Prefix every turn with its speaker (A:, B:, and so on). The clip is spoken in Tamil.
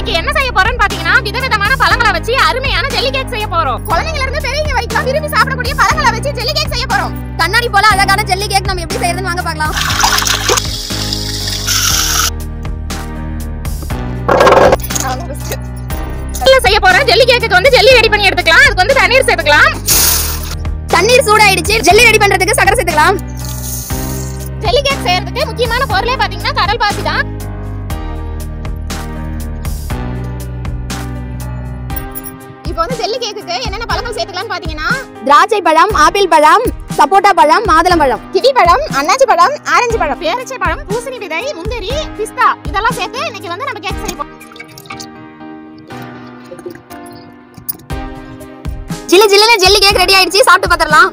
A: இன்னைக்கு என்ன செய்ய போறோம்னு பாத்தீங்கன்னா விதவிதமான பழங்களை வச்சு அருமையான ஜெல்லி கேக் செய்ய போறோம். குழந்தைங்கள இருந்து பெரியவங்க வரைக்கும் விரும்பி சாப்பிடக்கூடிய பழங்களை வச்சு ஜெல்லி கேக் செய்ய போறோம்.
B: கண்ணாடி போல அழகான ஜெல்லி கேக் நம்ம எப்படி செய்யறதுன்னு வாங்க பார்க்கலாம்.
A: செய்ய போறோம். ஜெல்லி கேக்குக்கு வந்து ஜெல்லி ரெடி பண்ணி எடுத்துக்கலாம். அதுக்கு வந்து தண்ணீர் சேர்த்துக்கலாம்.
B: தண்ணீர் சூடாயிடுச்சு. ஜெல்லி ரெடி பண்றதுக்கு சக்கரை சேர்த்துக்கலாம்.
A: ஜெல்லி கேக் செய்யறதுக்கு முக்கியமான பொருளே பாத்தீங்கன்னா கடல் பாசி தான். இப்போ வந்து ஜெல்லி கேக்குக்கு என்னென்ன பழங்கள் சேர்த்துக்கலாம்னு பாத்தீங்கன்னா
B: திராட்சை பழம், ஆப்பிள் பழம், சப்போட்டா பழம், மாதுளம் பழம்,
A: கிவி பழம், அன்னாச்சி பழம், ஆரஞ்சு பழம், பேரிச்சை பழம், பூசணி விதை, முந்திரி, பிஸ்தா இதெல்லாம் சேர்த்து இன்னைக்கு வந்து நம்ம கேக் செய்வோம்.
B: ஜில்லு ஜில்லுன்னு ஜெல்லி கேக் ரெடி ஆயிடுச்சு. சாப்பிட்டு பார்த்துடலாம்.